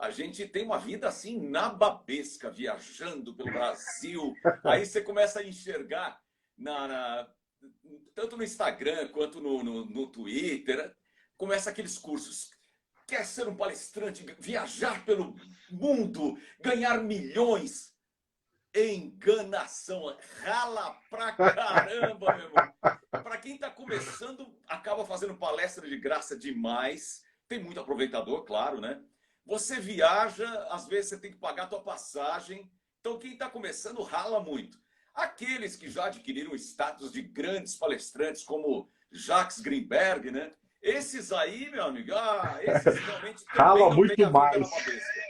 A gente tem uma vida assim nababesca, viajando pelo Brasil. Aí você começa a enxergar tanto no Instagram quanto no Twitter, começa aqueles cursos. Quer ser um palestrante, viajar pelo mundo, ganhar milhões? Enganação, rala pra caramba, meu irmão. Para quem está começando, acaba fazendo palestra de graça demais. Tem muito aproveitador, claro, né? Você viaja, às vezes você tem que pagar a tua passagem. Então, quem está começando rala muito. Aqueles que já adquiriram status de grandes palestrantes, como Jacques Greenberg, né? Esses aí, meu amigo, esses realmente também Rala não têm muito a vida na mais. babesca.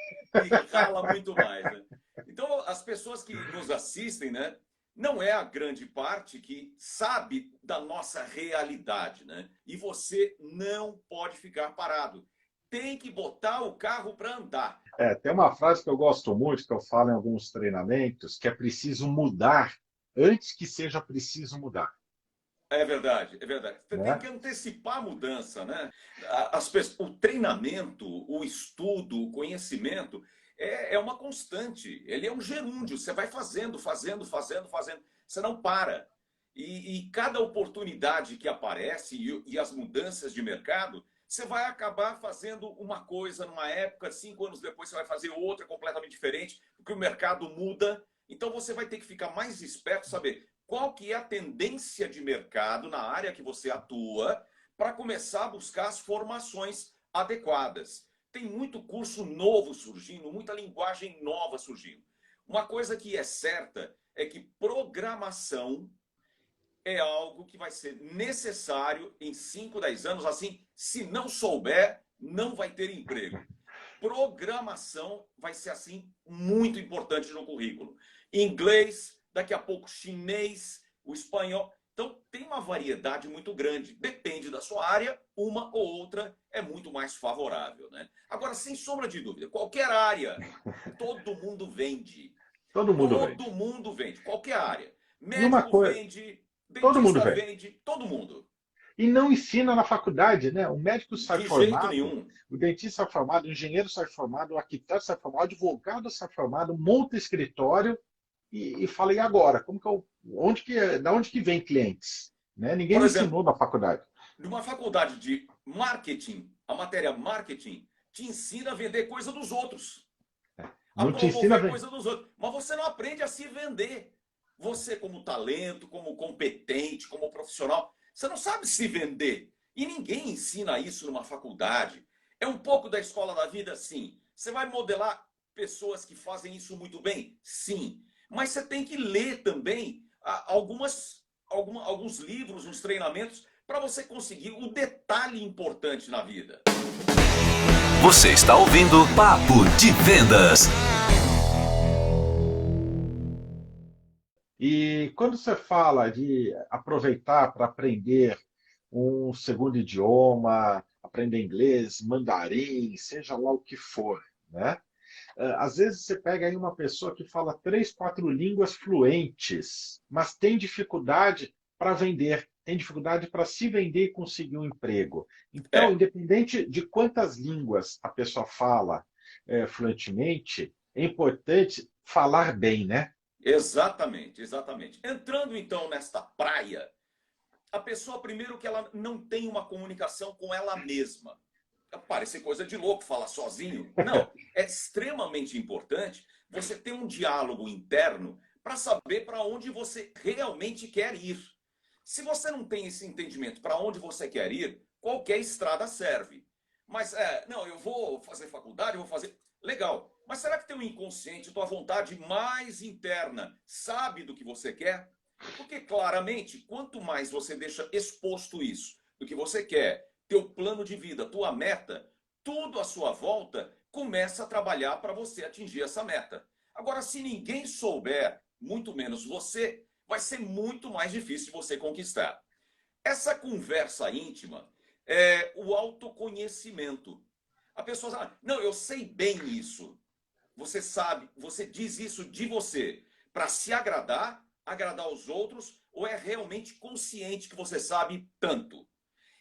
E rala muito mais, né? Então, as pessoas que nos assistem, né? Não é a grande parte que sabe da nossa realidade, né? E você não pode ficar parado. Tem que botar o carro para andar. Tem uma frase que eu gosto muito, que eu falo em alguns treinamentos, que é preciso mudar antes que seja preciso mudar, É verdade, é verdade. Você tem né? que antecipar a mudança, né? O treinamento, o estudo, o conhecimento é uma constante. Ele é um gerúndio. Você vai fazendo, fazendo, fazendo, fazendo. Você não para. E cada oportunidade que aparece e as mudanças de mercado, você vai acabar fazendo uma coisa numa época, 5 anos depois você vai fazer outra completamente diferente, porque o mercado muda. Então você vai ter que ficar mais esperto, saber qual que é a tendência de mercado na área que você atua para começar a buscar as formações adequadas. Tem muito curso novo surgindo, muita linguagem nova surgindo. Uma coisa que é certa é que programação é algo que vai ser necessário em 5, 10 anos. Assim, se não souber, não vai ter emprego. Programação vai ser assim muito importante no currículo. Inglês, daqui a pouco chinês, o espanhol. Então tem uma variedade muito grande. Depende da sua área, uma ou outra é muito mais favorável, né? Agora, sem sombra de dúvida, qualquer área, todo mundo vende. Todo mundo vende. Todo mundo vende, qualquer área. E uma Médico coisa, vende, todo mundo dentista vende. vende, todo mundo. E não ensina na faculdade, né? O médico sai De jeito formado, nenhum. o dentista sai formado, o engenheiro sai formado, o arquiteto sai formado, o advogado sai formado, monta escritório e fala, e agora? Como que eu, da onde que vem clientes? Né? Ninguém Por me exemplo, ensinou na faculdade. numa faculdade de marketing, a matéria marketing te ensina a vender coisa dos outros, a Não te ensina a promover vender. coisa dos outros. Mas você não aprende a se vender. Você, como talento, como competente, como profissional, você não sabe se vender. E ninguém ensina isso numa faculdade. É um pouco da escola da vida, sim. Você vai modelar pessoas que fazem isso muito bem? Sim. Mas você tem que ler também alguns livros, uns treinamentos, para você conseguir o detalhe importante na vida. Você está ouvindo Papo de Vendas. E quando você fala de aproveitar para aprender um segundo idioma, aprender inglês, mandarim, seja lá o que for, né? Às vezes você pega aí uma pessoa que fala 3, 4 línguas fluentes, mas tem dificuldade para vender, tem dificuldade para se vender e conseguir um emprego. Então, É, independente de quantas línguas a pessoa fala fluentemente, é importante falar bem, né? exatamente, exatamente. Entrando então nesta praia, a pessoa, primeiro, que ela não tem uma comunicação com ela mesma. Parece coisa de louco falar sozinho. Não, é extremamente importante você ter um diálogo interno para saber para onde você realmente quer ir. Se você não tem esse entendimento para onde você quer ir, qualquer estrada serve. Mas, não, eu vou fazer faculdade, eu vou fazer. Legal. Mas será que teu inconsciente, tua vontade mais interna, sabe do que você quer? Porque claramente, quanto mais você deixa exposto isso, do que você quer, teu plano de vida, tua meta, tudo à sua volta começa a trabalhar para você atingir essa meta. Agora, se ninguém souber, muito menos você, vai ser muito mais difícil de você conquistar. Essa conversa íntima é o autoconhecimento. A pessoa fala, não, eu sei bem isso. Você sabe, você diz isso de você para se agradar, agradar os outros, ou é realmente consciente que você sabe tanto?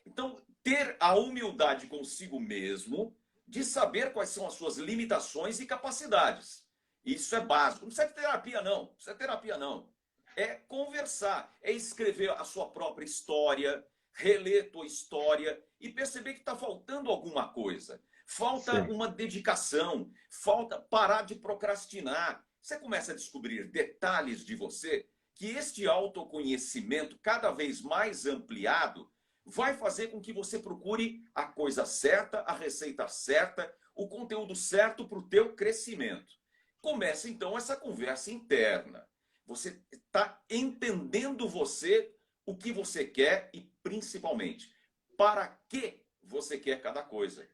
Então, ter a humildade consigo mesmo de saber quais são as suas limitações e capacidades. Isso é básico. Não precisa de terapia, não. Não precisa de terapia, não. É conversar, é escrever a sua própria história, reler tua história e perceber que está faltando alguma coisa. Falta Sim. uma dedicação, falta parar de procrastinar. Você começa a descobrir detalhes de você que este autoconhecimento cada vez mais ampliado vai fazer com que você procure a coisa certa, a receita certa, o conteúdo certo para o teu crescimento. Começa então essa conversa interna. Você está entendendo você, o que você quer e principalmente para que você quer cada coisa.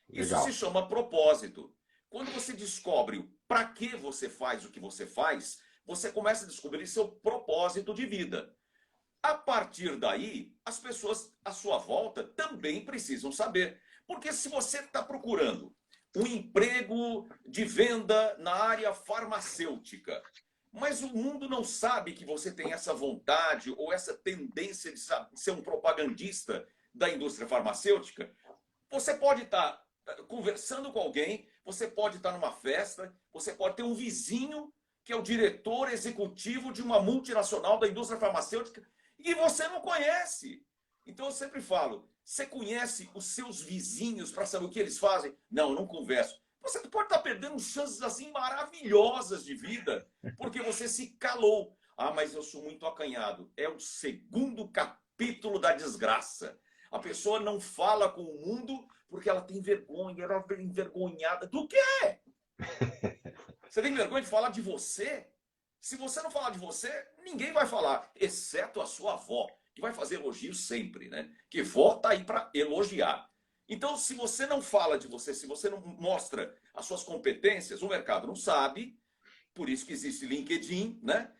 Isso se Legal. chama propósito. Quando você descobre para que você faz o que você faz, você começa a descobrir seu propósito de vida. A partir daí, as pessoas à sua volta também precisam saber. Porque se você está procurando um emprego de venda na área farmacêutica, mas o mundo não sabe que você tem essa vontade ou essa tendência de ser um propagandista da indústria farmacêutica, você pode estar conversando com alguém, você pode estar numa festa, você pode ter um vizinho que é o diretor executivo de uma multinacional da indústria farmacêutica e você não conhece. Então eu sempre falo, você conhece os seus vizinhos para saber o que eles fazem? Não, eu não converso. Você pode estar perdendo chances assim maravilhosas de vida, porque você se calou. Ah, mas eu sou muito acanhado. É o segundo capítulo da desgraça. A pessoa não fala com o mundo porque ela tem vergonha, ela é envergonhada. Do quê? Você tem vergonha de falar de você? Se você não falar de você, ninguém vai falar, exceto a sua avó, que vai fazer elogios sempre, né? Que vó tá aí para elogiar. Então, se você não fala de você, se você não mostra as suas competências, o mercado não sabe, por isso que existe LinkedIn, né?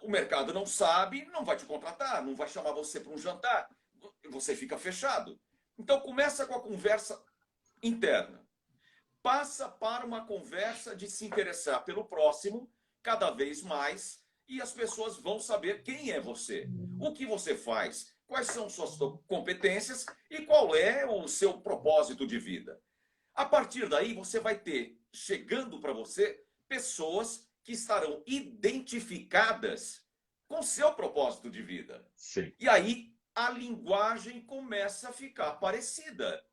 O mercado não sabe, não vai te contratar, não vai chamar você para um jantar, você fica fechado. Então, começa com a conversa interna. Passa para uma conversa de se interessar pelo próximo cada vez mais e as pessoas vão saber quem é você, o que você faz, quais são suas competências e qual é o seu propósito de vida. A partir daí, você vai ter, chegando para você, pessoas que estarão identificadas com seu propósito de vida. Sim. E aí, a linguagem começa a ficar parecida.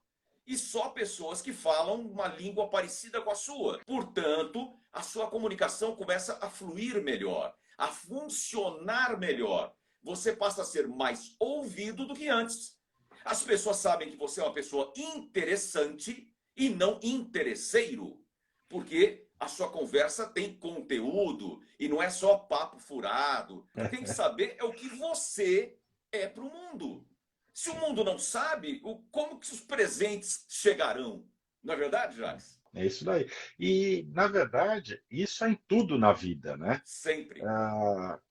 E só pessoas que falam uma língua parecida com a sua. Portanto, a sua comunicação começa a fluir melhor, a funcionar melhor. Você passa a ser mais ouvido do que antes. As pessoas sabem que você é uma pessoa interessante e não interesseiro, porque a sua conversa tem conteúdo e não é só papo furado. Tem que saber é o que você é para o mundo. Se o mundo não sabe, como que os presentes chegarão? Não é verdade, Jacques? É isso daí. E, na verdade, isso é em tudo na vida, né? Sempre.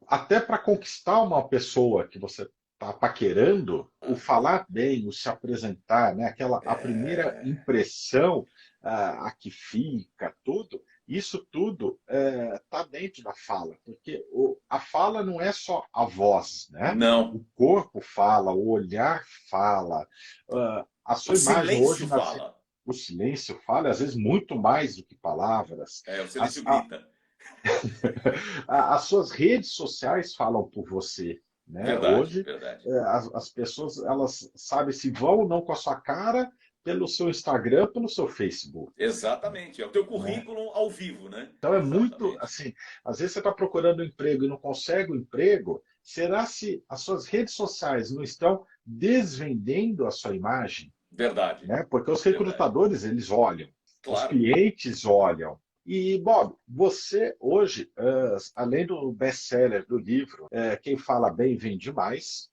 Até para conquistar uma pessoa que você está paquerando, o falar bem, o se apresentar, né? A primeira impressão, a que fica, tudo, isso tudo está dentro da fala, porque a fala não é só a voz, né? Não. O corpo fala, o olhar fala, a O sua imagem hoje silêncio fala. o silêncio fala, às vezes muito mais do que palavras. O silêncio grita. As suas redes sociais falam por você, né? Verdade, Hoje, verdade. as pessoas elas sabem se vão ou não com a sua cara pelo seu Instagram, pelo seu Facebook. Exatamente. É o teu Né? currículo ao vivo, né? Então é muito Exatamente. assim, às vezes você está procurando um emprego e não consegue um emprego, será se as suas redes sociais não estão desvendendo a sua imagem? Verdade. Né? Porque os Verdade. recrutadores, eles olham, os Claro. clientes olham. E, Bob, você hoje, além do best-seller do livro, Quem Fala Bem Vende Mais,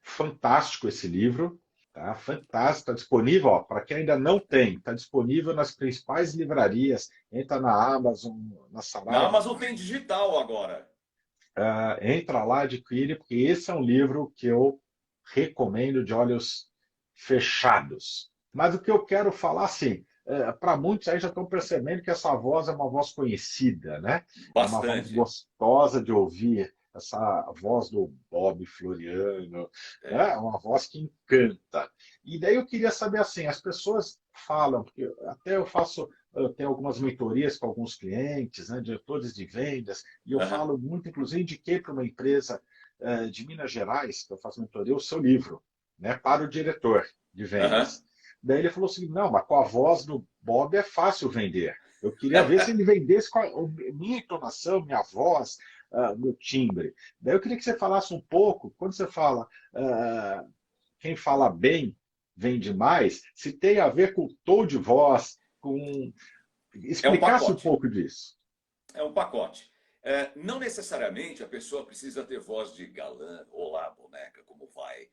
fantástico esse livro, tá? Fantástico, está disponível, para quem ainda não tem, está disponível nas principais livrarias, entra na Amazon, na Na Saraiva, Amazon tem digital agora. entra lá, adquire, porque esse é um livro que eu recomendo de olhos fechados. Mas o que eu quero falar, assim, para muitos aí já estão percebendo que essa voz é uma voz conhecida, né? É uma voz Bastante. gostosa de ouvir. essa voz do Bob Floriano, É. né? Uma voz que encanta. E daí eu queria saber assim, as pessoas falam, porque até eu tenho algumas mentorias com alguns clientes, né, diretores de vendas, e eu Aham, falo muito, inclusive indiquei para uma empresa de Minas Gerais, que eu faço mentoria, o seu livro, né, para o diretor de aham. vendas. Daí ele falou assim, não, mas com a voz do Bob é fácil vender. Eu queria ver se ele vendesse com a minha entonação, minha voz, meu timbre. Daí eu queria que você falasse um pouco, quando você fala quem fala bem vende mais, se tem a ver com o tom de voz, com... É um Explicasse um pacote. pouco disso. É um pacote. Não necessariamente a pessoa precisa ter voz de galã, olá, boneca, como vai?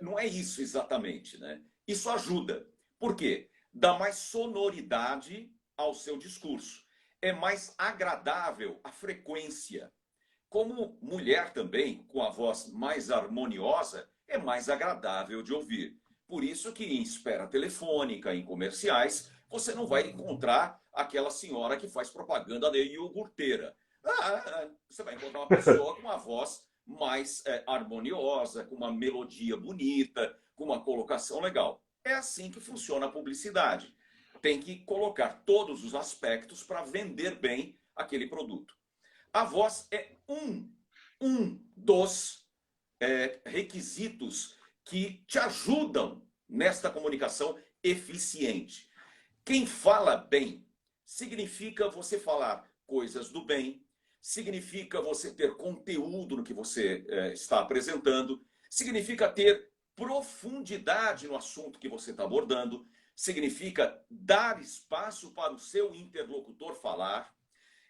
Não é isso exatamente, né? Isso ajuda. Por quê? Dá mais sonoridade ao seu discurso. É mais agradável a frequência. Como mulher também, com a voz mais harmoniosa, é mais agradável de ouvir. Por isso que em espera telefônica, em comerciais, você não vai encontrar aquela senhora que faz propaganda de iogurteira. Você vai encontrar uma pessoa com uma voz mais harmoniosa, com uma melodia bonita, com uma colocação legal. É assim que funciona a publicidade. Tem que colocar todos os aspectos para vender bem aquele produto. A voz é um dos requisitos que te ajudam nesta comunicação eficiente. Quem fala bem significa você falar coisas do bem, significa você ter conteúdo no que você está apresentando, significa ter profundidade no assunto que você está abordando, significa dar espaço para o seu interlocutor falar,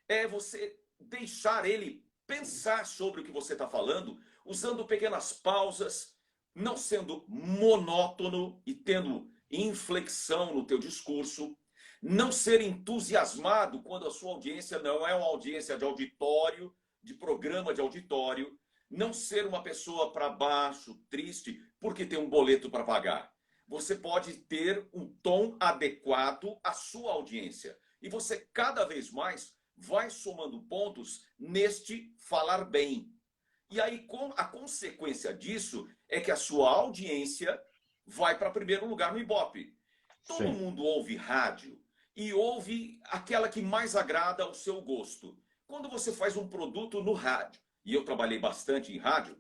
é você deixar ele pensar sobre o que você está falando, usando pequenas pausas, não sendo monótono e tendo inflexão no teu discurso, não ser entusiasmado quando a sua audiência não é uma audiência de auditório, de programa de auditório, não ser uma pessoa para baixo, triste, porque tem um boleto para pagar. Você pode ter um tom adequado à sua audiência. E você cada vez mais vai somando pontos neste falar bem. E aí, a consequência disso é que a sua audiência vai para primeiro lugar no Ibope. Todo Sim. mundo ouve rádio e ouve aquela que mais agrada ao seu gosto. Quando você faz um produto no rádio, e eu trabalhei bastante em rádio,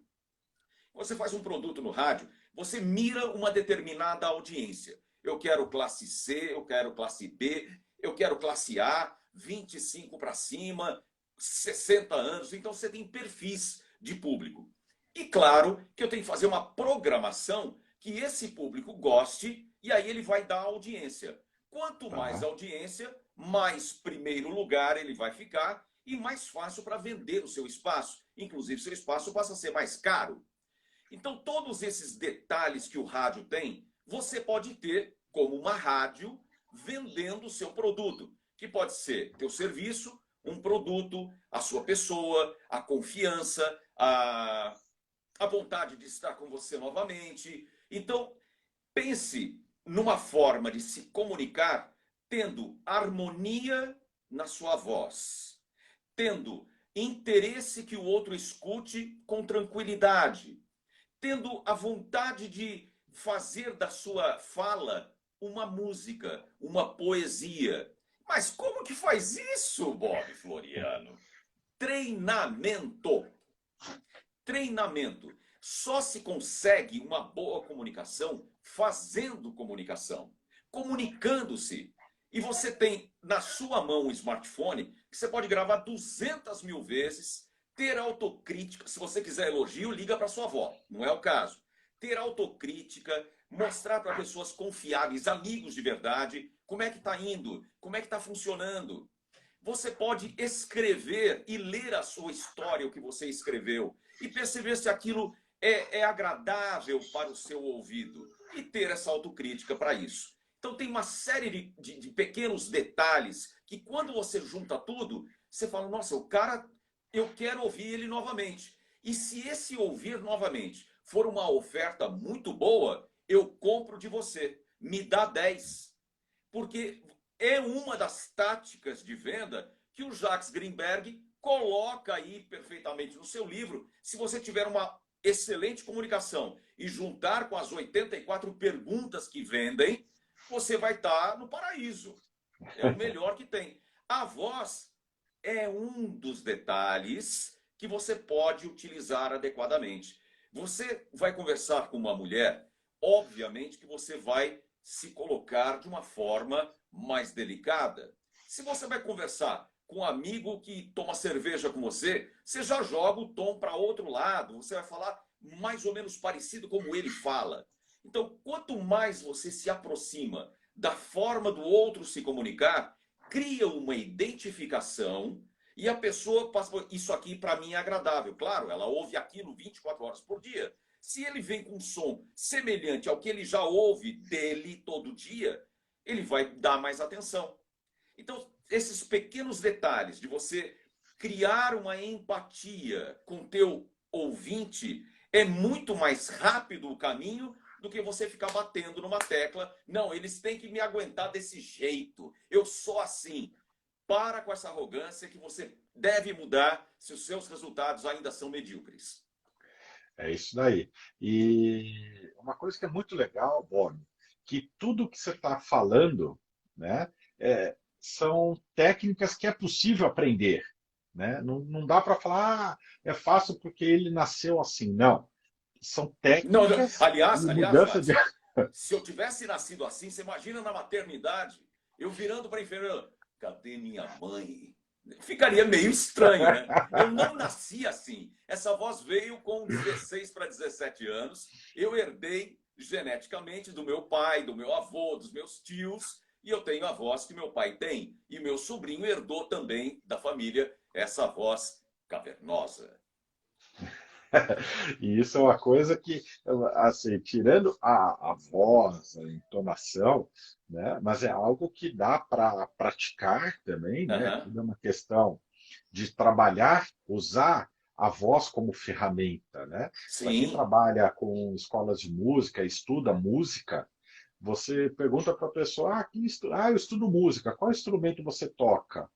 você faz um produto no rádio, você mira uma determinada audiência. Eu quero classe C, eu quero classe B, eu quero classe A, 25 para cima, 60 anos. Então você tem perfis de público. E claro que eu tenho que fazer uma programação que esse público goste e aí ele vai dar audiência. Quanto mais Tá. audiência, mais primeiro lugar ele vai ficar e mais fácil para vender o seu espaço. Inclusive, seu espaço passa a ser mais caro. Então, todos esses detalhes que o rádio tem, você pode ter como uma rádio vendendo o seu produto, que pode ser teu serviço, um produto, a sua pessoa, a confiança, a vontade de estar com você novamente. Então, pense numa forma de se comunicar tendo harmonia na sua voz, tendo interesse que o outro escute com tranquilidade, tendo a vontade de fazer da sua fala uma música, uma poesia. Mas como que faz isso, Bob Floriano? Treinamento. Treinamento. Só se consegue uma boa comunicação fazendo comunicação, comunicando-se. E você tem na sua mão um smartphone que você pode gravar 200 mil vezes, ter autocrítica. Se você quiser elogio, liga para sua avó. Não é o caso. Ter autocrítica, mostrar para pessoas confiáveis, amigos de verdade, como é que está indo, como é que está funcionando. Você pode escrever e ler a sua história, o que você escreveu, e perceber se aquilo é agradável para o seu ouvido e ter essa autocrítica para isso. Então tem uma série de pequenos detalhes que quando você junta tudo, você fala, nossa, o cara, eu quero ouvir ele novamente. E se esse ouvir novamente for uma oferta muito boa, eu compro de você. Me dá 10. Porque é uma das táticas de venda que o Jacques Greenberg coloca aí perfeitamente no seu livro. Se você tiver uma excelente comunicação e juntar com as 84 perguntas que vendem, você vai estar no paraíso. É o melhor que tem. A voz é um dos detalhes que você pode utilizar adequadamente. Você vai conversar com uma mulher, obviamente que você vai se colocar de uma forma mais delicada. Se você vai conversar com um amigo que toma cerveja com você, você já joga o tom para outro lado, você vai falar mais ou menos parecido como ele fala. Então, quanto mais você se aproxima da forma do outro se comunicar, cria uma identificação e a pessoa passa, isso aqui para mim é agradável. Claro, ela ouve aquilo 24 horas por dia. Se ele vem com um som semelhante ao que ele já ouve dele todo dia, ele vai dar mais atenção. Então, esses pequenos detalhes de você criar uma empatia com teu ouvinte é muito mais rápido o caminho do que você ficar batendo numa tecla. Não, eles têm que me aguentar desse jeito. Eu sou assim. Para com essa arrogância que você deve mudar se os seus resultados ainda são medíocres. É isso daí. E uma coisa que é muito legal, Bob, que tudo que você está falando, né, são técnicas que é possível aprender. Né? Não dá para falar, é fácil porque ele nasceu assim. Não. São Não, não. técnicas Aliás, de mudança de. Jadson, se eu tivesse nascido assim, você imagina na maternidade, eu virando para a enfermeira, cadê minha mãe? Ficaria meio estranho, né? Eu não nasci assim. Essa voz veio com 16 para 17 anos. Eu herdei geneticamente do meu pai, do meu avô, dos meus tios, e eu tenho a voz que meu pai tem. E meu sobrinho herdou também da família essa voz cavernosa. E isso é uma coisa que, assim, tirando a voz, a entonação, né, mas é algo que dá para praticar também, né? Uhum. Tudo é uma questão de trabalhar, usar a voz como ferramenta, né? Para quem Sim. trabalha com escolas de música, estuda música, você pergunta para a pessoa, eu estudo música, qual instrumento você toca?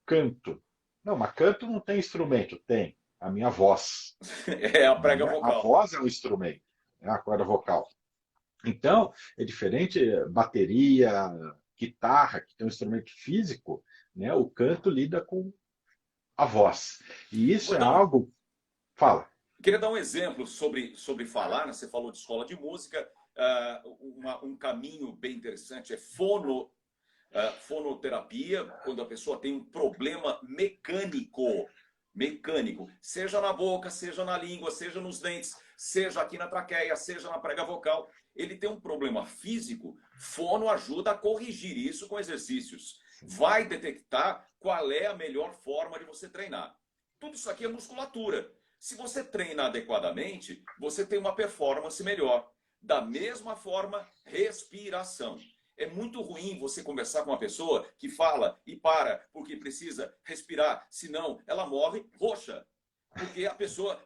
Canto. Não, mas canto não tem instrumento, tem a minha voz. É a prega Né? A vocal. voz é um instrumento, né? A corda vocal. Então, é diferente bateria, guitarra, que tem um instrumento físico, né? O canto lida com a voz. E isso Vou é dar um, algo. Fala. queria dar um exemplo sobre falar, né? Você falou de escola de música, um caminho bem interessante é fonoterapia, quando a pessoa tem um problema mecânico, seja na boca, seja na língua, seja nos dentes, seja aqui na traqueia, seja na prega vocal, ele tem um problema físico, fono ajuda a corrigir isso com exercícios. Vai detectar qual é a melhor forma de você treinar. Tudo isso aqui é musculatura. Se você treina adequadamente, você tem uma performance melhor. Da mesma forma, respiração. É muito ruim você conversar com uma pessoa que fala e para porque precisa respirar, senão ela morre roxa. Porque a pessoa...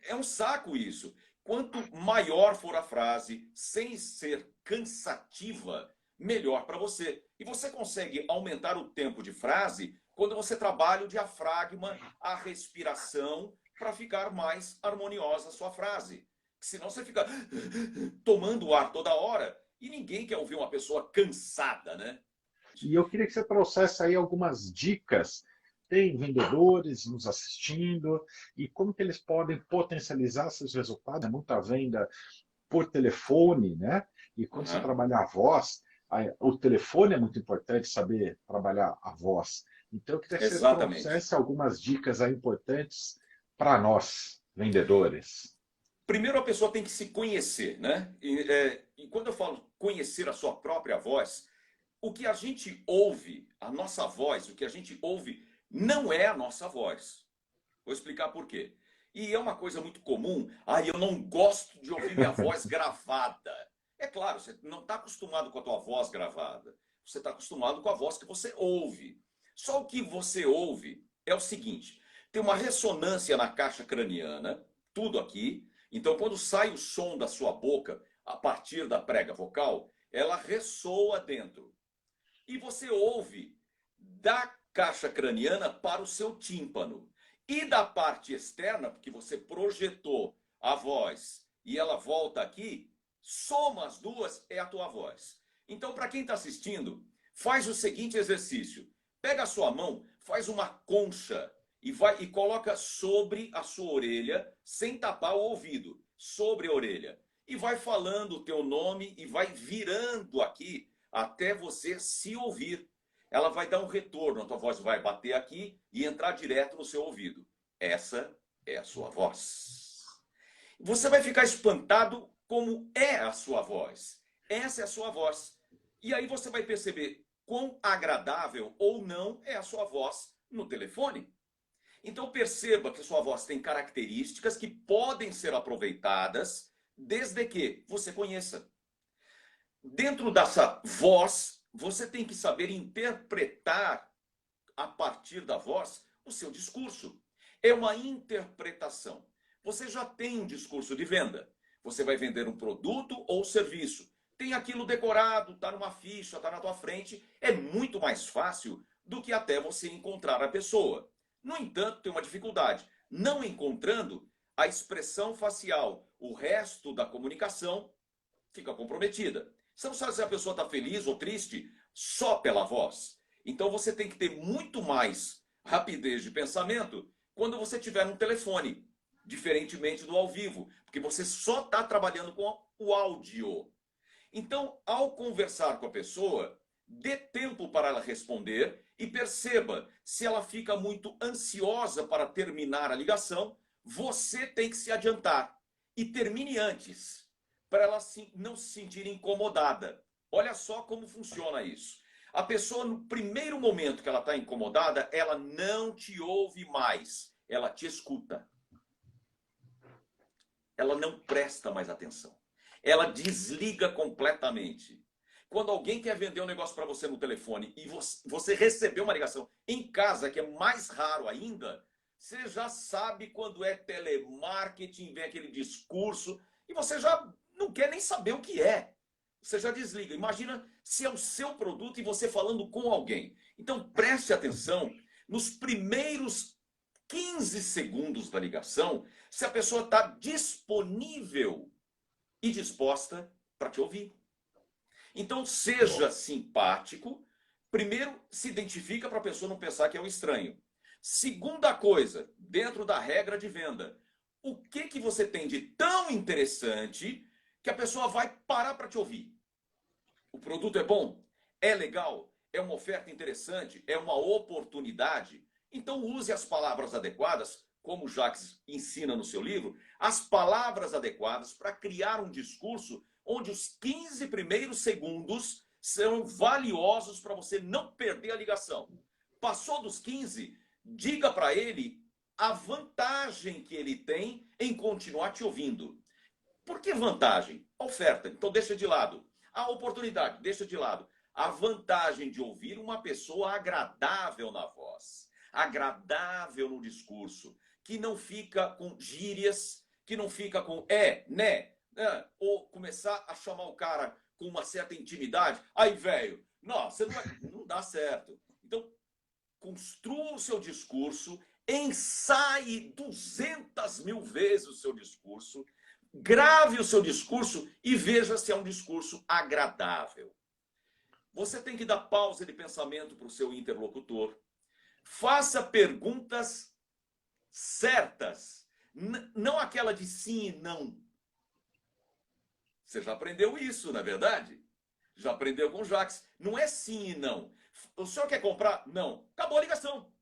É um saco isso. Quanto maior for a frase, sem ser cansativa, melhor para você. E você consegue aumentar o tempo de frase quando você trabalha o diafragma, a respiração, para ficar mais harmoniosa a sua frase. Senão você fica tomando o ar toda hora e ninguém quer ouvir uma pessoa cansada, né? E eu queria que você trouxesse aí algumas dicas. Tem vendedores nos assistindo e como que eles podem potencializar seus resultados. É muita venda por telefone, né? E quando você Uhum. trabalhar a voz, o telefone é muito importante saber trabalhar a voz. Então, eu queria que você Exatamente. trouxesse algumas dicas aí importantes para nós, vendedores. Primeiro a pessoa tem que se conhecer, né? E quando eu falo conhecer a sua própria voz, o que a gente ouve, a nossa voz, o que a gente ouve não é a nossa voz. Vou explicar por quê. E é uma coisa muito comum. Eu não gosto de ouvir minha voz gravada. É claro, você não está acostumado com a tua voz gravada. Você está acostumado com a voz que você ouve. Só o que você ouve é o seguinte: tem uma ressonância na caixa craniana, tudo aqui. Então, quando sai o som da sua boca, a partir da prega vocal, ela ressoa dentro. E você ouve da caixa craniana para o seu tímpano. E da parte externa, porque você projetou a voz e ela volta aqui, soma as duas, é a tua voz. Então, para quem está assistindo, faz o seguinte exercício. Pega a sua mão, faz uma concha e coloca sobre a sua orelha, sem tapar o ouvido, sobre a orelha. E vai falando o teu nome e vai virando aqui até você se ouvir. Ela vai dar um retorno, a tua voz vai bater aqui e entrar direto no seu ouvido. Essa é a sua voz. Você vai ficar espantado como é a sua voz. Essa é a sua voz. E aí você vai perceber quão agradável ou não é a sua voz no telefone. Então perceba que a sua voz tem características que podem ser aproveitadas desde que você conheça. Dentro dessa voz, você tem que saber interpretar a partir da voz o seu discurso. É uma interpretação. Você já tem um discurso de venda. Você vai vender um produto ou serviço. Tem aquilo decorado, está numa ficha, está na tua frente. É muito mais fácil do que até você encontrar a pessoa. No entanto, tem uma dificuldade. Não encontrando a expressão facial, o resto da comunicação fica comprometida. Você não sabe se a pessoa está feliz ou triste só pela voz. Então você tem que ter muito mais rapidez de pensamento quando você tiver um telefone, diferentemente do ao vivo, porque você só está trabalhando com o áudio. Então, ao conversar com a pessoa, dê tempo para ela responder e perceba se ela fica muito ansiosa para terminar a ligação, você tem que se adiantar e termine antes, para ela não se sentir incomodada. Olha só como funciona isso. A pessoa, no primeiro momento que ela está incomodada, ela não te ouve mais, ela te escuta. Ela não presta mais atenção. Ela desliga completamente. Quando alguém quer vender um negócio para você no telefone e você recebeu uma ligação em casa, que é mais raro ainda, você já sabe quando é telemarketing, vem aquele discurso, e você já não quer nem saber o que é. Você já desliga. Imagina se é o seu produto e você falando com alguém. Então preste atenção nos primeiros 15 segundos da ligação, se a pessoa está disponível e disposta para te ouvir. Então seja simpático. Primeiro, se identifica para a pessoa não pensar que é um estranho. Segunda coisa, dentro da regra de venda, o que você tem de tão interessante que a pessoa vai parar para te ouvir? O produto é bom? É legal? É uma oferta interessante? É uma oportunidade? Então use as palavras adequadas, como o Jacques ensina no seu livro, as palavras adequadas para criar um discurso onde os 15 primeiros segundos são valiosos para você não perder a ligação. Passou dos 15, diga para ele a vantagem que ele tem em continuar te ouvindo. Por que vantagem? A oferta. Então deixa de lado. A oportunidade, deixa de lado. A vantagem de ouvir uma pessoa agradável na voz, agradável no discurso, que não fica com gírias, que não fica com né, ou começar a chamar o cara com uma certa intimidade. Aí, velho, não, você não dá certo. Então, construa o seu discurso, ensaie 200.000 vezes o seu discurso, grave o seu discurso e veja se é um discurso agradável. Você tem que dar pausa de pensamento para o seu interlocutor. Faça perguntas certas, não aquela de sim e não. Você já aprendeu isso, não é verdade? Já aprendeu com o Jacques. Não é sim e não. O senhor quer comprar? Não. Acabou a ligação.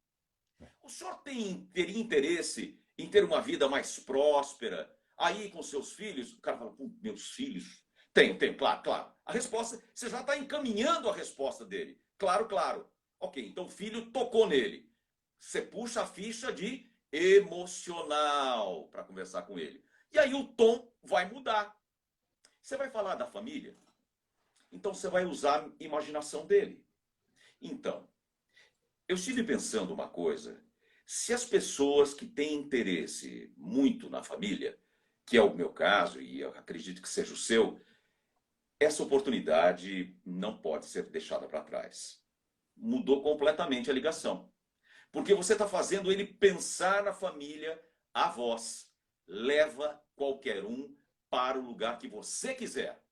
O senhor teria interesse em ter uma vida mais próspera, aí com seus filhos? O cara fala, meus filhos? Tenho, claro. A resposta, você já está encaminhando a resposta dele. Claro. Ok, então o filho tocou nele. Você puxa a ficha de emocional para conversar com ele. E aí o tom vai mudar. Você vai falar da família? Então você vai usar a imaginação dele. Então, eu estive pensando uma coisa. Se as pessoas que têm interesse muito na família, que é o meu caso, e eu acredito que seja o seu, essa oportunidade não pode ser deixada para trás. Mudou completamente a ligação. Porque você está fazendo ele pensar na família. A voz leva qualquer um para o lugar que você quiser.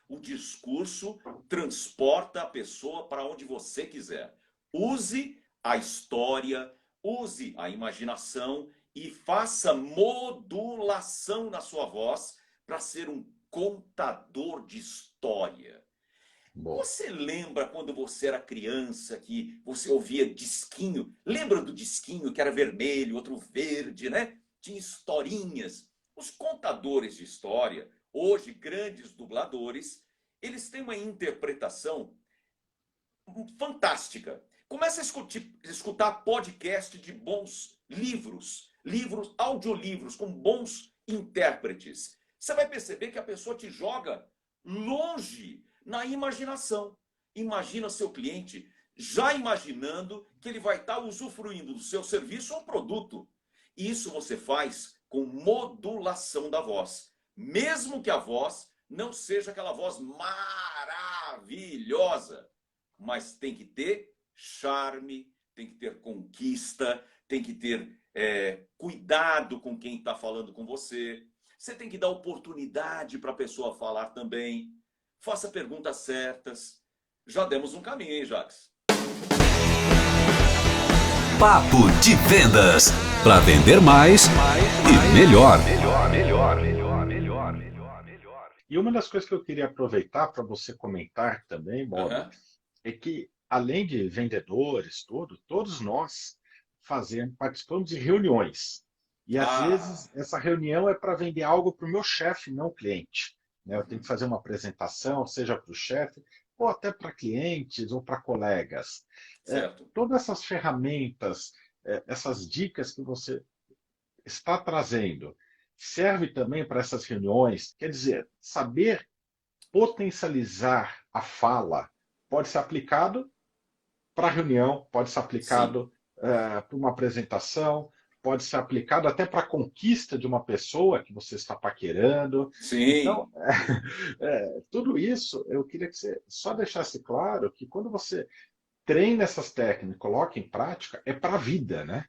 O discurso transporta a pessoa para onde você quiser. Use a história, use a imaginação e faça modulação na sua voz para ser um contador de história. Bom, Você lembra quando você era criança que você ouvia disquinho? Lembra do disquinho que era vermelho, outro verde, né? Tinha historinhas. Os contadores de história, hoje grandes dubladores, eles têm uma interpretação fantástica. Começa a escutar podcast de bons livros, audiolivros com bons intérpretes. Você vai perceber que a pessoa te joga longe na imaginação. Imagina seu cliente já imaginando que ele vai estar usufruindo do seu serviço ou produto. Isso você faz com modulação da voz. Mesmo que a voz não seja aquela voz maravilhosa, mas tem que ter charme, tem que ter conquista, tem que ter cuidado com quem está falando com você. Você tem que dar oportunidade para a pessoa falar também. Faça perguntas certas. Já demos um caminho, hein, Jacques? Papo de Vendas. Para vender mais e melhor. E uma das coisas que eu queria aproveitar para você comentar também, Bob, é que além de vendedores, todos nós participamos de reuniões. E às vezes essa reunião é para vender algo para o meu chefe, não o cliente. Eu tenho que fazer uma apresentação, seja para o chefe, ou até para clientes ou para colegas. Todas essas ferramentas, essas dicas que você está trazendo, serve também para essas reuniões. Quer dizer, saber potencializar a fala pode ser aplicado para a reunião, pode ser aplicado para uma apresentação, pode ser aplicado até para a conquista de uma pessoa que você está paquerando. Sim. Então, tudo isso, eu queria que você só deixasse claro que quando você treina essas técnicas, coloca em prática, é para a vida, né?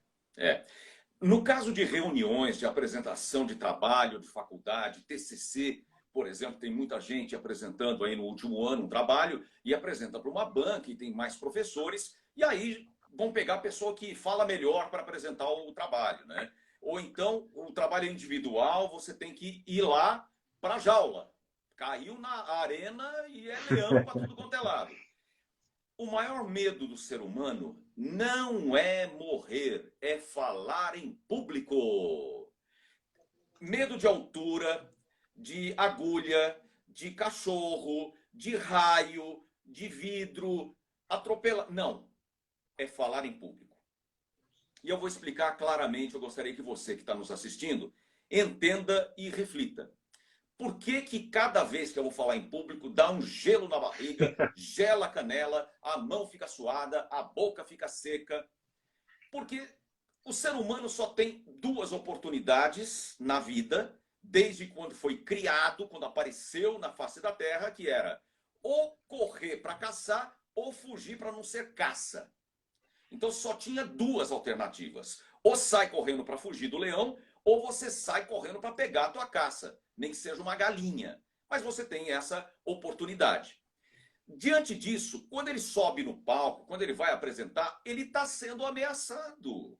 No caso de reuniões, de apresentação de trabalho, de faculdade, TCC, por exemplo, tem muita gente apresentando aí no último ano um trabalho e apresenta para uma banca e tem mais professores, e aí vão pegar a pessoa que fala melhor para apresentar o trabalho, né? Ou então, o trabalho individual, você tem que ir lá para a jaula. Caiu na arena e é leão para tudo quanto é lado. O maior medo do ser humano não é morrer, é falar em público. Medo de altura, de agulha, de cachorro, de raio, de vidro, atropelar. Não, é falar em público. E eu vou explicar claramente, eu gostaria que você que está nos assistindo entenda e reflita. Por que que cada vez que eu vou falar em público dá um gelo na barriga, gela a canela, a mão fica suada, a boca fica seca? Porque o ser humano só tem duas oportunidades na vida, desde quando foi criado, quando apareceu na face da Terra, que era ou correr para caçar ou fugir para não ser caça. Então só tinha duas alternativas. Ou sai correndo para fugir do leão, ou você sai correndo para pegar a tua caça, nem que seja uma galinha. Mas você tem essa oportunidade. Diante disso, quando ele sobe no palco, quando ele vai apresentar, ele está sendo ameaçado.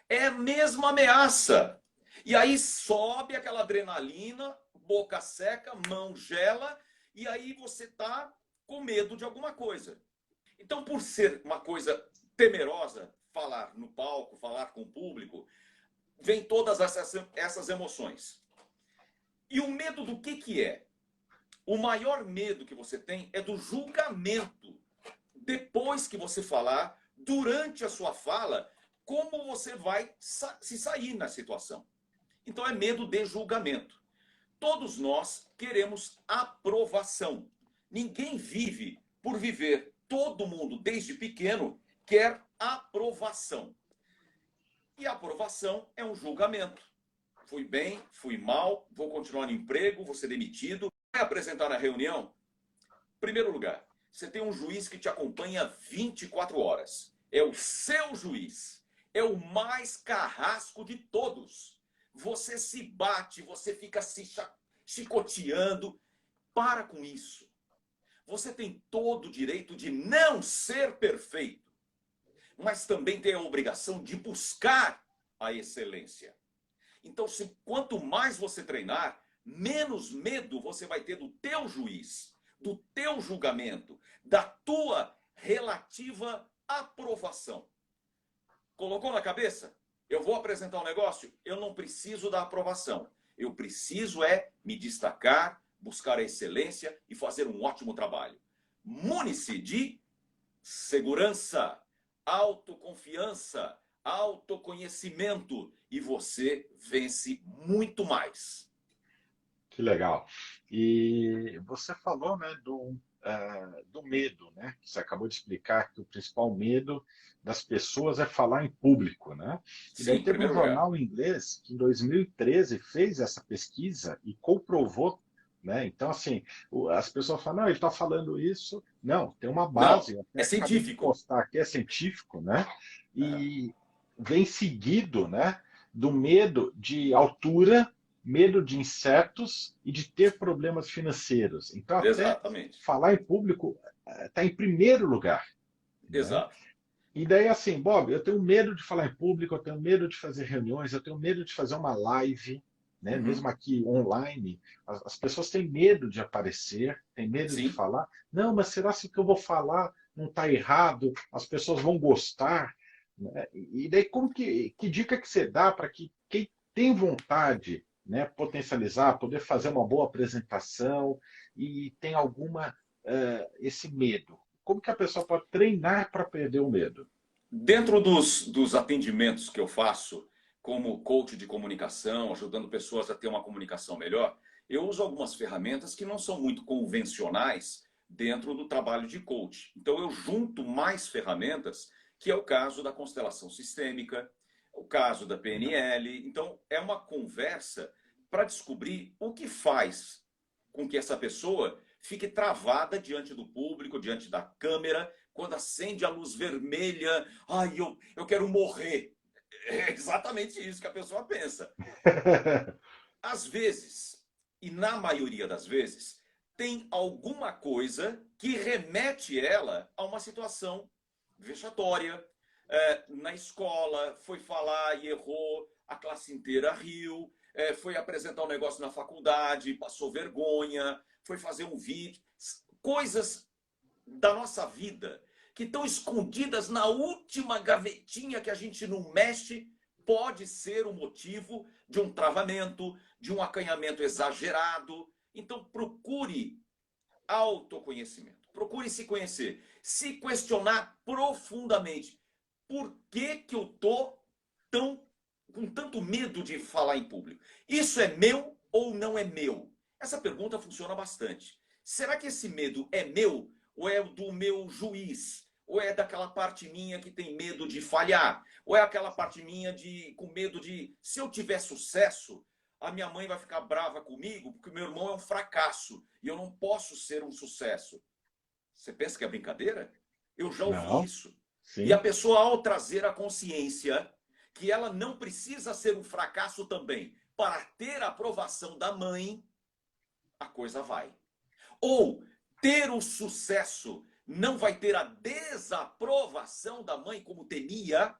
É a mesma ameaça. E aí sobe aquela adrenalina, boca seca, mão gela, e aí você está com medo de alguma coisa. Então, por ser uma coisa temerosa, falar no palco, falar com o público, vem todas essas emoções. E o medo do que é? O maior medo que você tem é do julgamento. Depois que você falar, durante a sua fala, como você vai se sair na situação. Então é medo de julgamento. Todos nós queremos aprovação. Ninguém vive por viver. Todo mundo, desde pequeno, quer aprovação. E a aprovação é um julgamento. Fui bem, fui mal, vou continuar no emprego, vou ser demitido. Vai apresentar na reunião? Em primeiro lugar, você tem um juiz que te acompanha 24 horas. é o seu juiz, é o mais carrasco de todos. Você se bate, você fica se chicoteando. Para com isso. Você tem todo o direito de não ser perfeito, mas também tem a obrigação de buscar a excelência. Então, quanto mais você treinar, menos medo você vai ter do teu juiz, do teu julgamento, da tua relativa aprovação. Colocou na cabeça? Eu vou apresentar um negócio, eu não preciso da aprovação. Eu preciso me destacar, buscar a excelência e fazer um ótimo trabalho. Mune-se de segurança, autoconfiança, autoconhecimento e você vence muito mais. Que legal. E você falou, né, do medo, né? Que você acabou de explicar que o principal medo das pessoas é falar em público, né? E Sim, daí em teve um primeiro lugar. jornal inglês que em 2013 fez essa pesquisa e comprovou, né? Então, assim, as pessoas falam, não, ele está falando isso. Não, tem uma Não, base, eu até é acabei de científico. postar aqui, é científico, né? É, E vem seguido, né, do medo de altura, medo de insetos e de ter problemas financeiros. Então, até exatamente. falar em público está em primeiro lugar, né? Exato. E daí, assim, Bob, eu tenho medo de falar em público, eu tenho medo de fazer reuniões, eu tenho medo de fazer uma live, né? Uhum. Mesmo aqui online, as pessoas têm medo de aparecer, têm medo de Sim. falar. Não, mas será que o que eu vou falar não está errado? As pessoas vão gostar? Né? E daí, que dica que você dá para que quem tem vontade, né, potencializar, poder fazer uma boa apresentação e tem esse medo? Como que a pessoa pode treinar para perder o medo? Dentro dos atendimentos que eu faço, como coach de comunicação, ajudando pessoas a ter uma comunicação melhor, eu uso algumas ferramentas que não são muito convencionais dentro do trabalho de coach. Então eu junto mais ferramentas, que é o caso da constelação sistêmica, o caso da PNL. Então é uma conversa para descobrir o que faz com que essa pessoa fique travada diante do público, diante da câmera, quando acende a luz vermelha, ai, eu quero morrer. É exatamente isso que a pessoa pensa. Às vezes, e na maioria das vezes, tem alguma coisa que remete ela a uma situação vexatória. Na escola, foi falar e errou, a classe inteira riu, foi apresentar um negócio na faculdade, passou vergonha, foi fazer um vídeo. Coisas da nossa vida que estão escondidas na última gavetinha que a gente não mexe, pode ser o motivo de um travamento, de um acanhamento exagerado. Então procure autoconhecimento, procure se conhecer, se questionar profundamente. Por que eu estou com tanto medo de falar em público? Isso é meu ou não é meu? Essa pergunta funciona bastante. Será que esse medo é meu ou é do meu juiz? Ou é daquela parte minha que tem medo de falhar? Ou é aquela parte minha com medo de, se eu tiver sucesso, a minha mãe vai ficar brava comigo porque meu irmão é um fracasso e eu não posso ser um sucesso? Você pensa que é brincadeira? Eu já ouvi Não, isso. E a sim. pessoa, ao trazer a consciência que ela não precisa ser um fracasso também para ter a aprovação da mãe, a coisa vai. Ou ter o sucesso não vai ter a desaprovação da mãe como temia,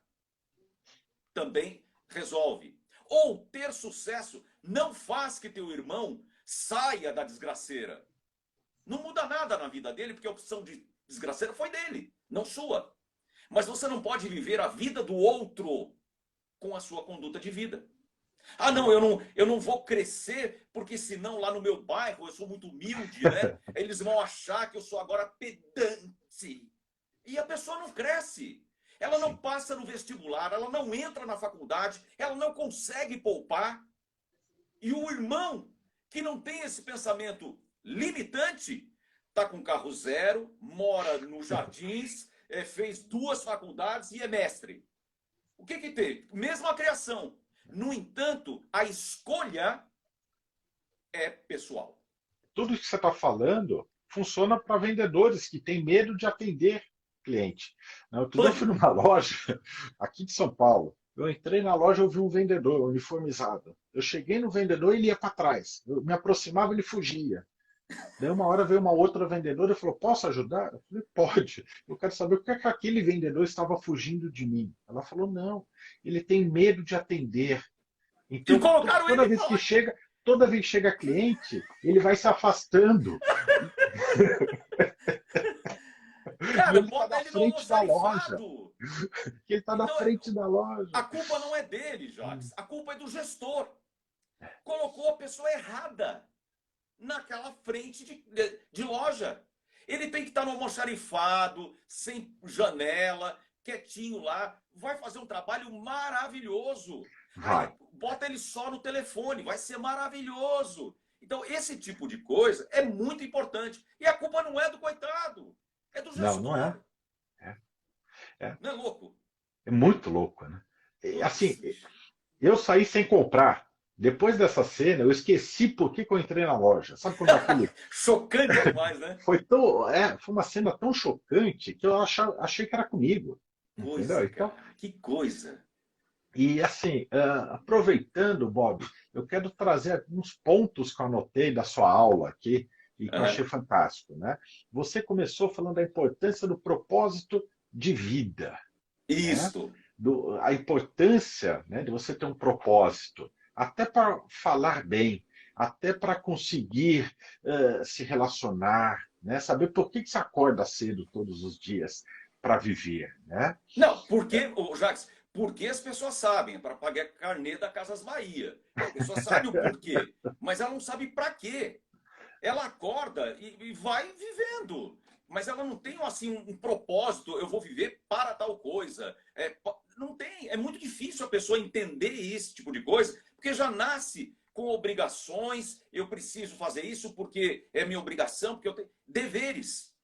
também resolve. Ou ter sucesso não faz que teu irmão saia da desgraceira. Não muda nada na vida dele, porque a opção de desgraceira foi dele, não sua. Mas você não pode viver a vida do outro com a sua conduta de vida. Ah, não, eu não vou crescer, porque senão lá no meu bairro eu sou muito humilde, né? Eles vão achar que eu sou agora pedante. E a pessoa não cresce. Ela não Sim. passa no vestibular, ela não entra na faculdade, ela não consegue poupar. E o irmão, que não tem esse pensamento limitante, está com carro zero, mora nos Jardins, fez 2 faculdades e é mestre. O que tem? Mesma criação. No entanto, a escolha é pessoal. Tudo isso que você está falando funciona para vendedores que têm medo de atender cliente. Outro dia eu fui numa loja aqui de São Paulo. Eu entrei na loja, eu vi um vendedor uniformizado. Eu cheguei no vendedor e ele ia para trás. Eu me aproximava, ele fugia. Daí uma hora veio uma outra vendedora e falou, posso ajudar? Eu falei, pode. Eu quero saber por que é que aquele vendedor estava fugindo de mim. Ela falou, não, ele tem medo de atender. E Então, colocaram toda ele vez que chega, toda vez que chega cliente, ele vai se afastando. E Cara, ele está bota na ele no frente da loja. almoxarifado. Ele está na Então, frente da loja. a culpa não é dele, Jacques. A culpa é do gestor. Colocou a pessoa errada naquela frente de loja. Ele tem que estar no almoxarifado, sem janela, quietinho lá. Vai fazer um trabalho maravilhoso. Vai. Aí, bota ele só no telefone, vai ser maravilhoso. Então, esse tipo de coisa é muito importante. E a culpa não é do coitado, é do gestor. Não é. Não é louco? É muito louco, né? Assim, eu saí sem comprar. Depois dessa cena, eu esqueci por que eu entrei na loja. Sabe quando aquilo... Chocante demais, né? Foi uma cena tão chocante que eu achei que era comigo. Coisa, Entendeu? Então, cara, que coisa. e assim, aproveitando, Bob, eu quero trazer alguns pontos que eu anotei da sua aula aqui e que eu achei fantástico, né? Você começou falando da importância do propósito de vida. Isso. Né? A importância, né, de você ter um propósito, até para falar bem, até para conseguir se relacionar, né? Saber por que você acorda cedo todos os dias para viver, né? Não, porque, Jacques, porque as pessoas sabem, para pagar carnê da Casas Bahia. A pessoa sabe o porquê, mas ela não sabe para quê. Ela acorda e vai vivendo, mas ela não tem assim um propósito, eu vou viver para tal coisa. Não tem, é muito difícil a pessoa entender esse tipo de coisa, porque já nasce com obrigações, eu preciso fazer isso porque é minha obrigação, porque eu tenho deveres.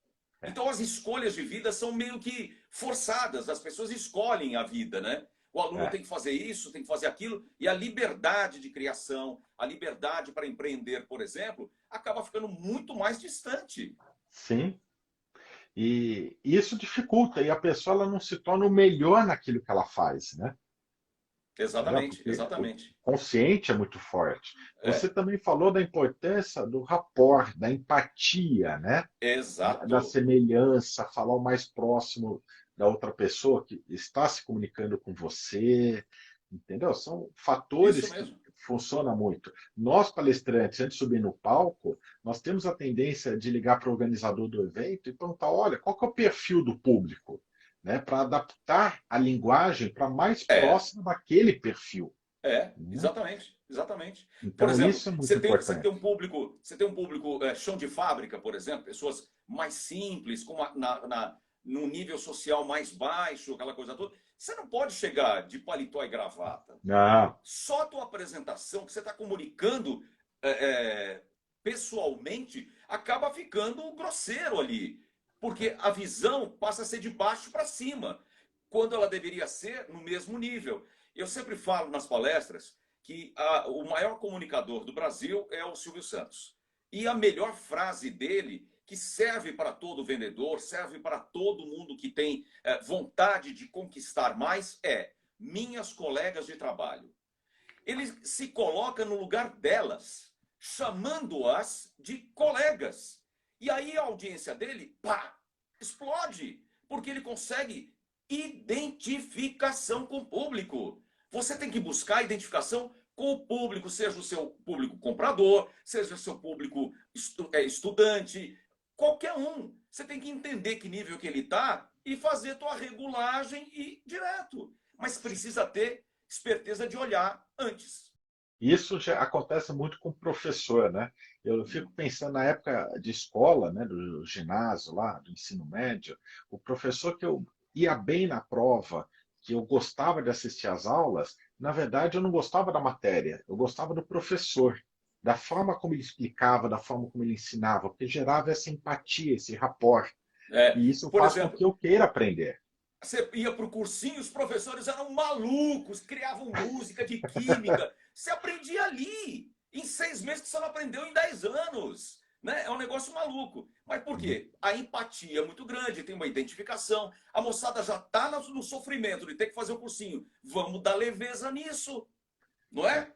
Então as escolhas de vida são meio que forçadas, as pessoas escolhem a vida, né? O aluno tem que fazer isso, tem que fazer aquilo, e a liberdade de criação, a liberdade para empreender, por exemplo, acaba ficando muito mais distante. Sim. E isso dificulta, e a pessoa ela não se torna o melhor naquilo que ela faz, né? Exatamente, exatamente. O consciente é muito forte. Você também falou da importância do rapport, da empatia, né? Exato. Da semelhança, falar o mais próximo da outra pessoa que está se comunicando com você, entendeu? São fatores que funcionam muito. Nós, palestrantes, antes de subir no palco, nós temos a tendência de ligar para o organizador do evento e perguntar, olha, qual que é o perfil do público? Né, para adaptar a linguagem para mais próxima daquele perfil. Exatamente, exatamente. Então, por exemplo, isso é muito importante. Você tem um público chão de fábrica, por exemplo, pessoas mais simples, num nível social mais baixo, aquela coisa toda. Você não pode chegar de paletó e gravata. Não. Só a tua apresentação, que você está comunicando pessoalmente, acaba ficando grosseiro ali. Porque a visão passa a ser de baixo para cima, quando ela deveria ser no mesmo nível. Eu sempre falo nas palestras que o maior comunicador do Brasil é o Silvio Santos. E a melhor frase dele, que serve para todo vendedor, serve para todo mundo que tem vontade de conquistar mais, é: minhas colegas de trabalho. Ele se coloca no lugar delas, chamando-as de colegas. E aí a audiência dele, pá, explode, porque ele consegue identificação com o público. Você tem que buscar identificação com o público, seja o seu público comprador, seja o seu público estudante, qualquer um. Você tem que entender que nível que ele está e fazer a tua regulagem e ir direto. Mas precisa ter esperteza de olhar antes. Isso já acontece muito com o professor, né? Eu fico pensando na época de escola, né, do ginásio lá, do ensino médio, o professor que eu ia bem na prova, que eu gostava de assistir às aulas, na verdade eu não gostava da matéria, eu gostava do professor, da forma como ele explicava, da forma como ele ensinava, porque gerava essa empatia, esse rapport. E isso faz com que eu queira aprender. Você ia para o cursinho, os professores eram malucos, criavam música de química. Você aprendia ali. Em 6 meses que você não aprendeu em 10 anos. né? É um negócio maluco. Mas por quê? A empatia é muito grande, tem uma identificação. A moçada já está no sofrimento de ter que fazer o cursinho. Vamos dar leveza nisso, não é?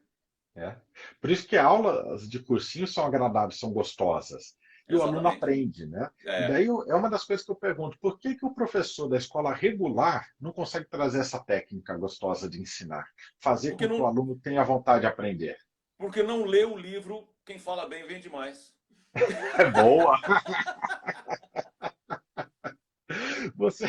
É. Por isso que aulas de cursinho são agradáveis, são gostosas. E o aluno Exatamente. aprende, né? E É. daí é uma das coisas que eu pergunto, por que que o professor da escola regular não consegue trazer essa técnica gostosa de ensinar? Fazer Porque com que o não, aluno tenha vontade de aprender. porque não lê o livro, quem fala bem vende mais. É boa! Você,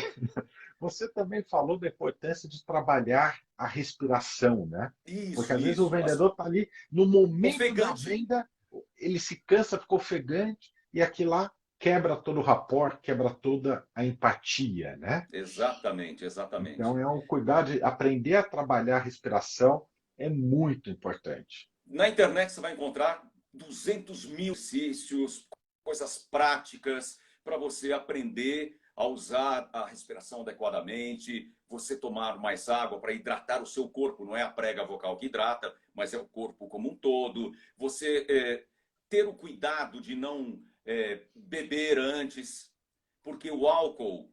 você também falou da importância de trabalhar a respiração, né? Porque Isso, às vezes o isso. vendedor está ali no momento da Ofegante. venda, ele se cansa, ficou ofegante, e aquilo lá quebra todo o rapport, quebra toda a empatia, né? Exatamente, exatamente. Então é um cuidar de aprender a trabalhar a respiração é muito importante. Na internet você vai encontrar 200 mil exercícios, coisas práticas para você aprender a usar a respiração adequadamente, você tomar mais água para hidratar o seu corpo, não é a prega vocal que hidrata, mas é o corpo como um todo. Você ter o cuidado de não beber antes, porque o álcool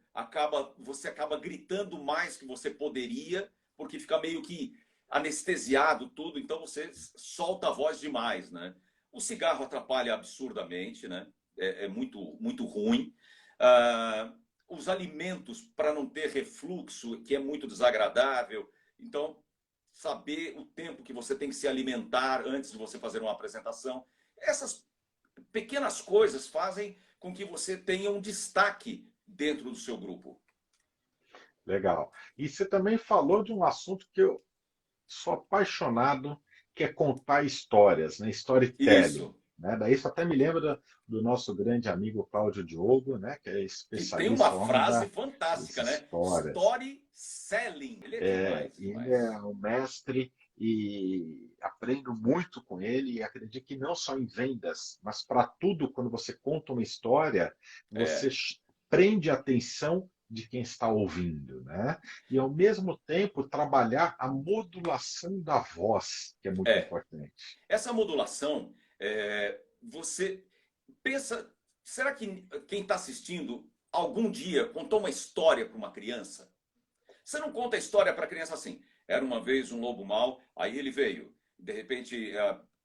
você acaba gritando mais que você poderia, porque fica meio que anestesiado tudo, então você solta a voz demais, né? O cigarro atrapalha absurdamente, né? É muito, muito ruim. Ah, os alimentos, para não ter refluxo, que é muito desagradável. Então, saber o tempo que você tem que se alimentar antes de você fazer uma apresentação. Essas pequenas coisas fazem com que você tenha um destaque dentro do seu grupo. Legal. E você também falou de um assunto que eu sou apaixonado, que é contar histórias, né? Storytelling. Isso. Né? Daí isso até me lembra do nosso grande amigo Cláudio Diogo, né? Que é Que tem uma especialista, o homem frase das fantástica, né? histórias. Story selling. Ele é demais, Ele é demais. um mestre e aprendo muito com ele e acredito que não só em vendas, mas para tudo, quando você conta uma história, você É, prende a atenção de quem está ouvindo, né? E ao mesmo tempo trabalhar a modulação da voz, que é muito é. importante. Essa modulação, você pensa, será que quem está assistindo algum dia contou uma história para uma criança? Você não conta a história para a criança assim. Era uma vez um lobo mau, aí ele veio. De repente,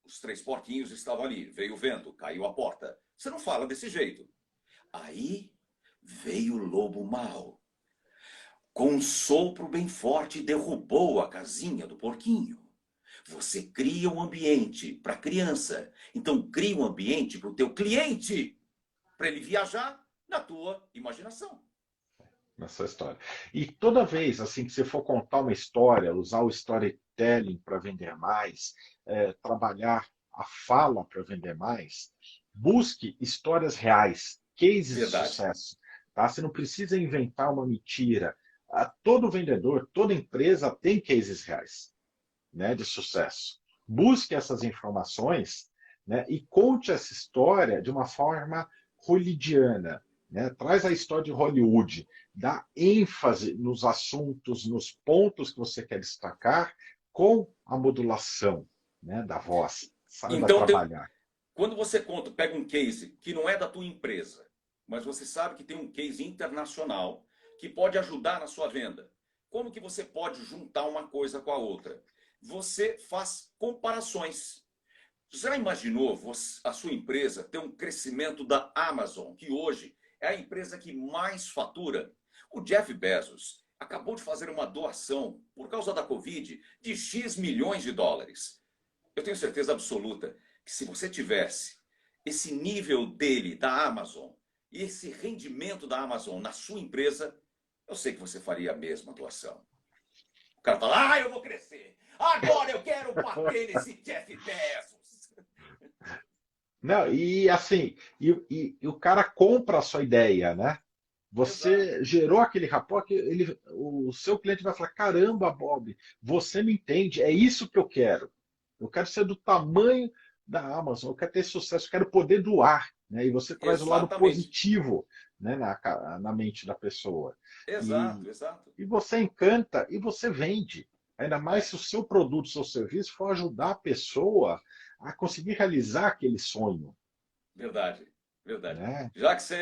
os três porquinhos estavam ali. Veio o vento, caiu a porta. Você não fala desse jeito. Aí veio o lobo mau. Com um sopro bem forte, derrubou a casinha do porquinho. Você cria um ambiente para a criança. Então, cria um ambiente para o teu cliente, para ele viajar na tua imaginação. Nessa história. E toda vez assim que você for contar uma história, usar o storytelling para vender mais, trabalhar a fala para vender mais, busque histórias reais, cases de Verdade? sucesso. Tá? Você não precisa inventar uma mentira. Todo vendedor, toda empresa tem cases reais, né, de sucesso. Busque essas informações, né, e conte essa história de uma forma hollywoodiana. Né? Traz a história de Hollywood, dá ênfase nos assuntos, nos pontos que você quer destacar, com a modulação, né, da voz. Saiba Então, trabalhar. quando você conta, pega um case que não é da tua empresa, mas você sabe que tem um case internacional que pode ajudar na sua venda. Como que você pode juntar uma coisa com a outra? Você faz comparações. Você já imaginou a sua empresa ter um crescimento da Amazon, que hoje é a empresa que mais fatura? O Jeff Bezos acabou de fazer uma doação por causa da Covid de X milhões de dólares. Eu tenho certeza absoluta que se você tivesse esse nível dele, da Amazon, e esse rendimento da Amazon na sua empresa, eu sei que você faria a mesma doação. O cara fala, eu vou crescer. Agora eu quero bater nesse Jeff Bezos. Não, e assim, e o cara compra a sua ideia, né? Exato. Você gerou aquele rapport que o seu cliente vai falar: caramba, Bob, você me entende, é isso que eu quero. Eu quero ser do tamanho da Amazon, eu quero ter sucesso, eu quero poder doar. Né? E você traz o lado Exatamente. positivo, né, na mente da pessoa. Exato, E, exato. e você encanta e você vende. Ainda mais É, se o seu produto, o seu serviço for ajudar a pessoa a conseguir realizar aquele sonho. verdade. verdade. né? Já que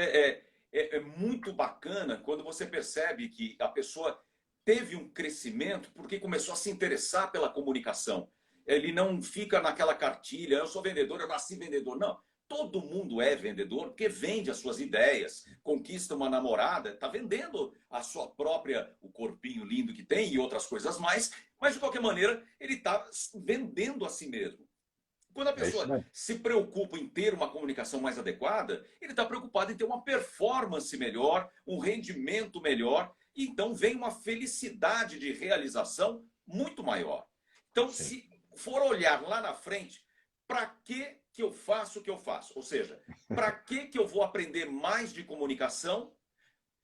é muito bacana quando você percebe que a pessoa teve um crescimento porque começou a se interessar pela comunicação. Ele não fica naquela cartilha, eu sou vendedor, eu nasci vendedor. Não, todo mundo é vendedor porque vende as suas ideias, conquista uma namorada, está vendendo a sua própria, o corpinho lindo que tem e outras coisas mais, mas de qualquer maneira ele está vendendo a si mesmo. Quando a É isso pessoa daí. se preocupa em ter uma comunicação mais adequada, ele está preocupado em ter uma performance melhor, um rendimento melhor, e então vem uma felicidade de realização muito maior. Então, Sim. se for olhar lá na frente, para que eu faço o que eu faço? Ou seja, para que eu vou aprender mais de comunicação?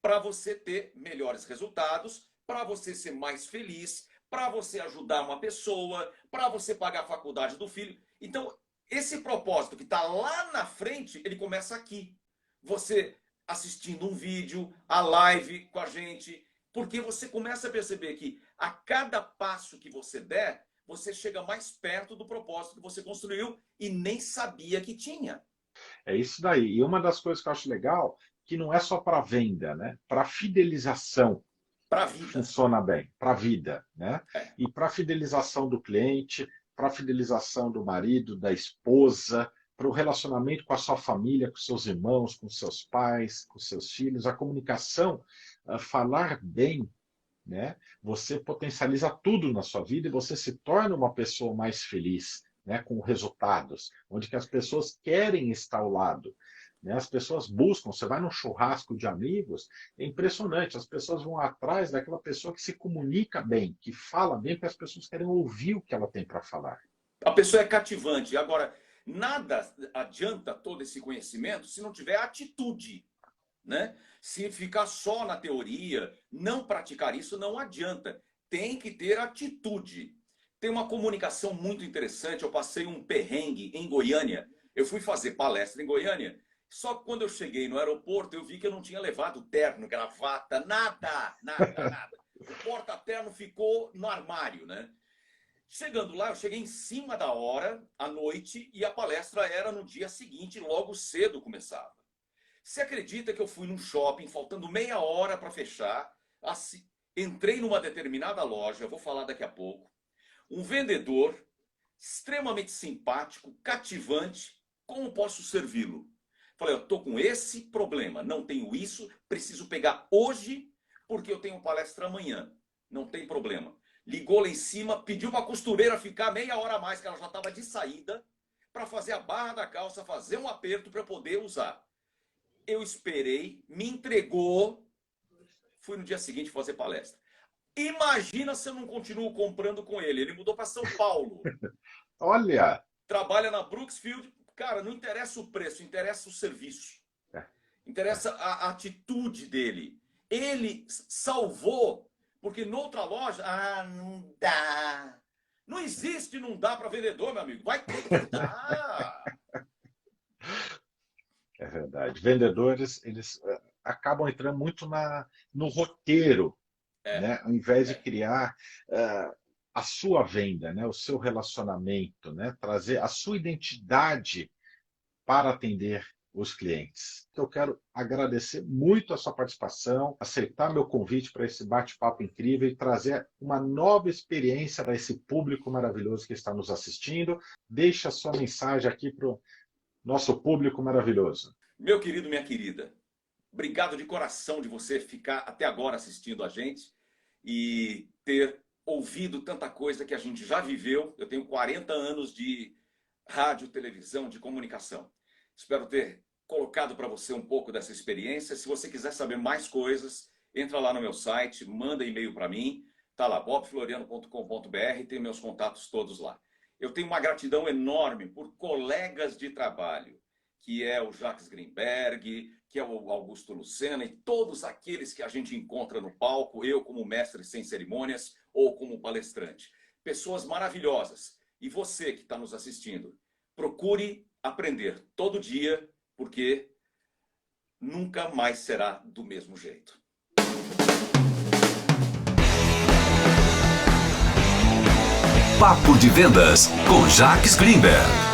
Para você ter melhores resultados, para você ser mais feliz, para você ajudar uma pessoa, para você pagar a faculdade do filho. Então, esse propósito que está lá na frente, ele começa aqui. Você assistindo um vídeo, a live com a gente, porque você começa a perceber que a cada passo que você der, você chega mais perto do propósito que você construiu e nem sabia que tinha. É isso daí. E uma das coisas que eu acho legal, que não é só para venda, né? Para fidelização Para a vida. funciona bem, para a vida, né? É. E para fidelização do cliente, para fidelização do marido, da esposa, para o relacionamento com a sua família, com seus irmãos, com seus pais, com seus filhos, a comunicação, falar bem, né? Você potencializa tudo na sua vida e você se torna uma pessoa mais feliz, né? Com resultados, onde que as pessoas querem estar ao lado, né? As pessoas buscam, você vai num churrasco de amigos, é impressionante, as pessoas vão atrás daquela pessoa que se comunica bem, que fala bem, porque as pessoas querem ouvir o que ela tem para falar. A pessoa é cativante. Agora, nada adianta todo esse conhecimento se não tiver atitude, né? Se ficar só na teoria, não praticar isso não adianta. Tem que ter atitude. Tem uma comunicação muito interessante. Eu passei um perrengue em Goiânia. Eu fui fazer palestra em Goiânia. Só que quando eu cheguei no aeroporto, eu vi que eu não tinha levado terno, gravata, nada. O porta-terno ficou no armário, né? Chegando lá, eu cheguei em cima da hora, à noite, e a palestra era no dia seguinte, logo cedo começava. Você acredita que eu fui num shopping, faltando meia hora para fechar, assim, entrei numa determinada loja, vou falar daqui a pouco, um vendedor extremamente simpático, cativante, como posso servi-lo? Falei, eu estou com esse problema, não tenho isso, preciso pegar hoje, porque eu tenho palestra amanhã. Não tem problema. Ligou lá em cima, pediu para a costureira ficar meia hora a mais, que ela já estava de saída, para fazer a barra da calça, fazer um aperto para poder usar. Eu esperei, me entregou, fui no dia seguinte fazer palestra. Imagina se eu não continuo comprando com ele. Ele mudou para São Paulo. Olha! Trabalha na Brooksfield. Cara, não interessa o preço, interessa o serviço. Interessa a atitude dele. Ele salvou, porque noutra loja, não dá. Não existe não dá para vendedor, meu amigo. Vai ter que dar. É verdade. Vendedores, eles acabam entrando muito no roteiro, né? Ao invés de criar a sua venda, né? O seu relacionamento, né? Trazer a sua identidade para atender os clientes. Eu quero agradecer muito a sua participação, aceitar meu convite para esse bate-papo incrível e trazer uma nova experiência para esse público maravilhoso que está nos assistindo. Deixe a sua mensagem aqui para o nosso público maravilhoso. Meu querido, minha querida, obrigado de coração de você ficar até agora assistindo a gente e ter ouvido tanta coisa que a gente já viveu. Eu tenho 40 anos de rádio, televisão, de comunicação. Espero ter colocado para você um pouco dessa experiência. Se você quiser saber mais coisas, entra lá no meu site, manda e-mail para mim. Está lá, bobfloriano.com.br, tem meus contatos todos lá. Eu tenho uma gratidão enorme por colegas de trabalho, que é o Jacques Greenberg, que é o Augusto Lucena e todos aqueles que a gente encontra no palco, eu como mestre sem cerimônias ou como palestrante. Pessoas maravilhosas. E você que está nos assistindo, procure aprender todo dia, porque nunca mais será do mesmo jeito. Papo de Vendas com Jacques Greenberg.